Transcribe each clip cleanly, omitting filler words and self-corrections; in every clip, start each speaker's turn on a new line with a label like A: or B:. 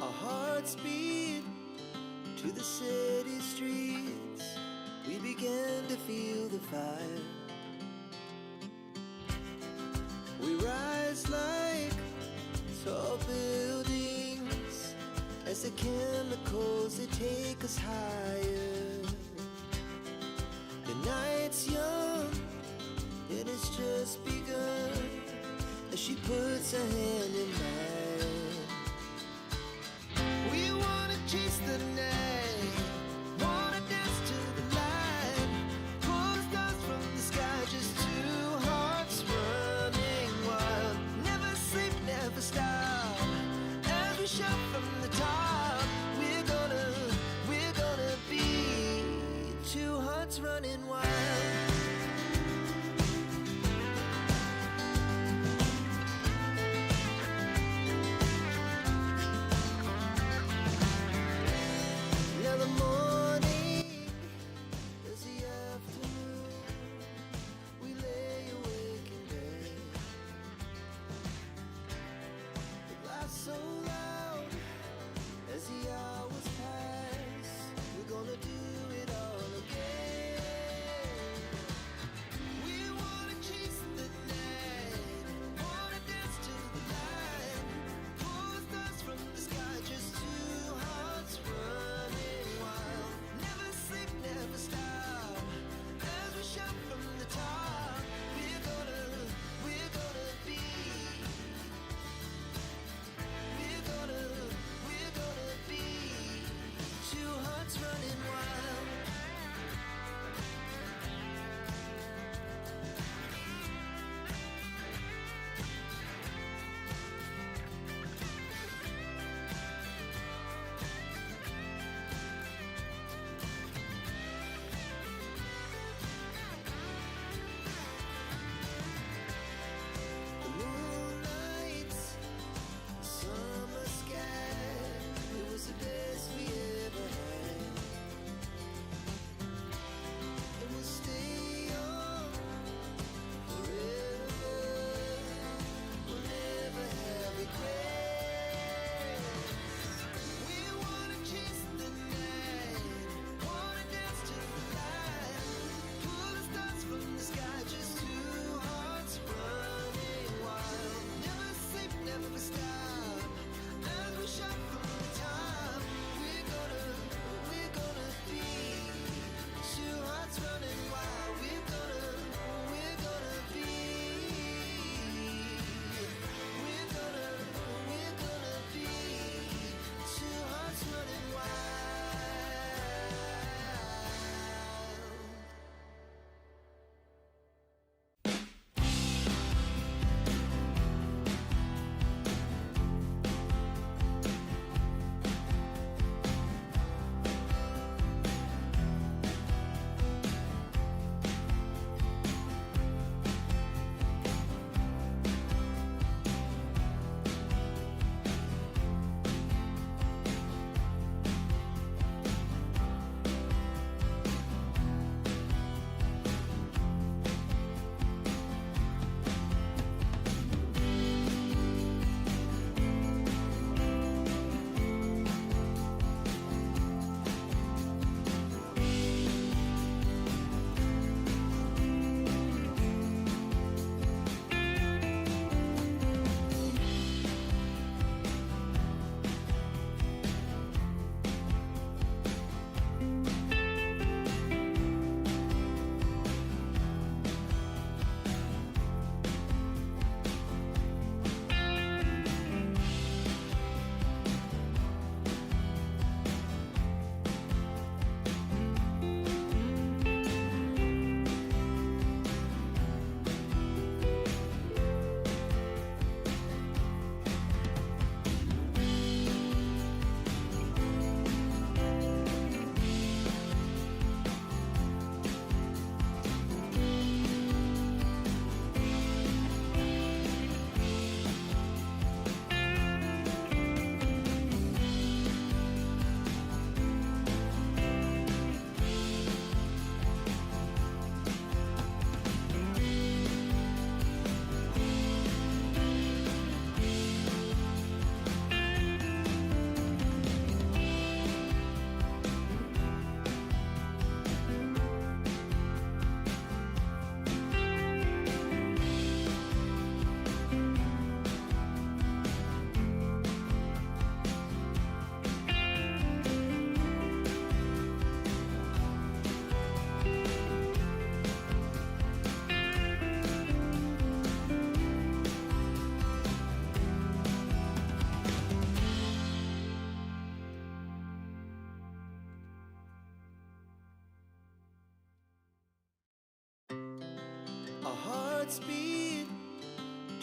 A: Our hearts beat to the city streets. We began to feel the fire. We rise like tall buildings as the chemicals they take us higher. The night's young, it has just begun as she puts her hand in mine. We wanna chase the night, wanna dance to the light, pull the stars from the sky, just two hearts running wild. Never sleep, never stop, as we shout from the top. We're gonna be two hearts running wild.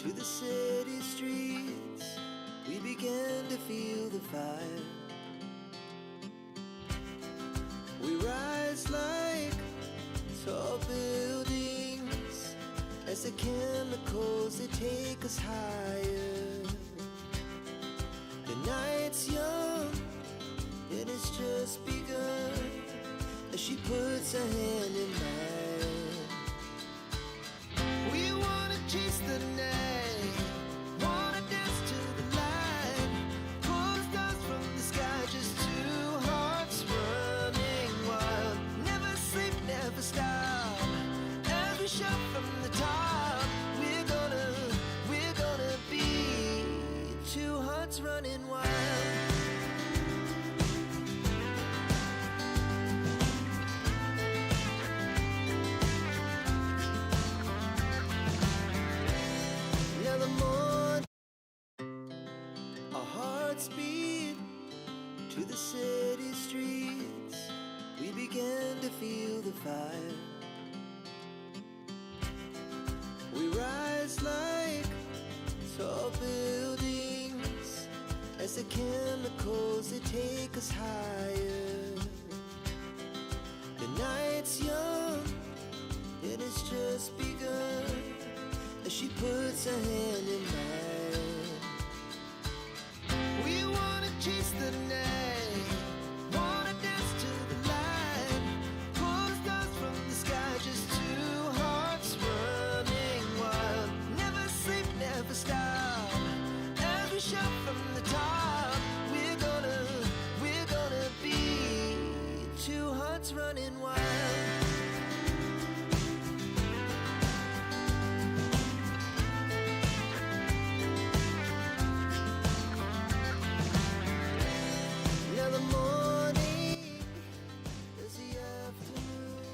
A: to the city streets, we began to feel the fire. We rise like tall buildings as the chemicals they take us higher. The night's young, it has just begun as she puts her hand in mine. We wanna chase the night, wanna dance to the light, pull stars from the sky, just two hearts running wild. Never sleep, never stop, as we shout from the top. We're gonna be two hearts running wild. Now the morning, our hearts beat to the city streets, we began to feel the fire. We rise like tall buildings as the chemicals they take us higher. The night's young, it has just begun as she puts her hand in mine. We wanna chase the night, wanna dance to the light, pull stars from the sky, just two hearts running wild. Never sleep, never stop, as we shout from the top. We're gonna be two hearts running wild. Now the morning is the afternoon,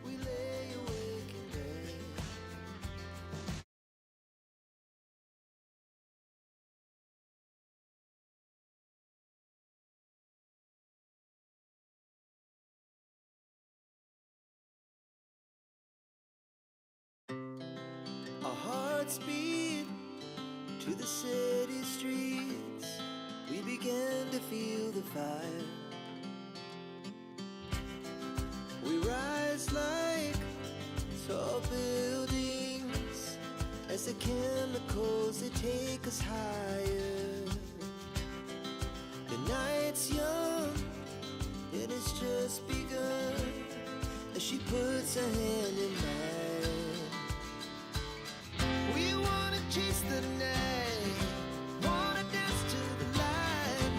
A: we lay awake in bed. Our hearts beat to the city streets, we began to feel the fire. We rise like tall buildings as the chemicals they take us higher. The night's young, it has just begun as she puts her hand in mine. We wanna chase the night, wanna dance to the light,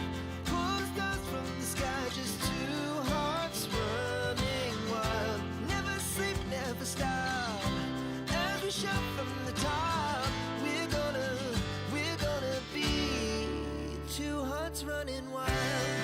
A: pull stars from the sky, just two hearts running wild. Never sleep, never stop, as we shout from the top. We're gonna be two hearts running wild.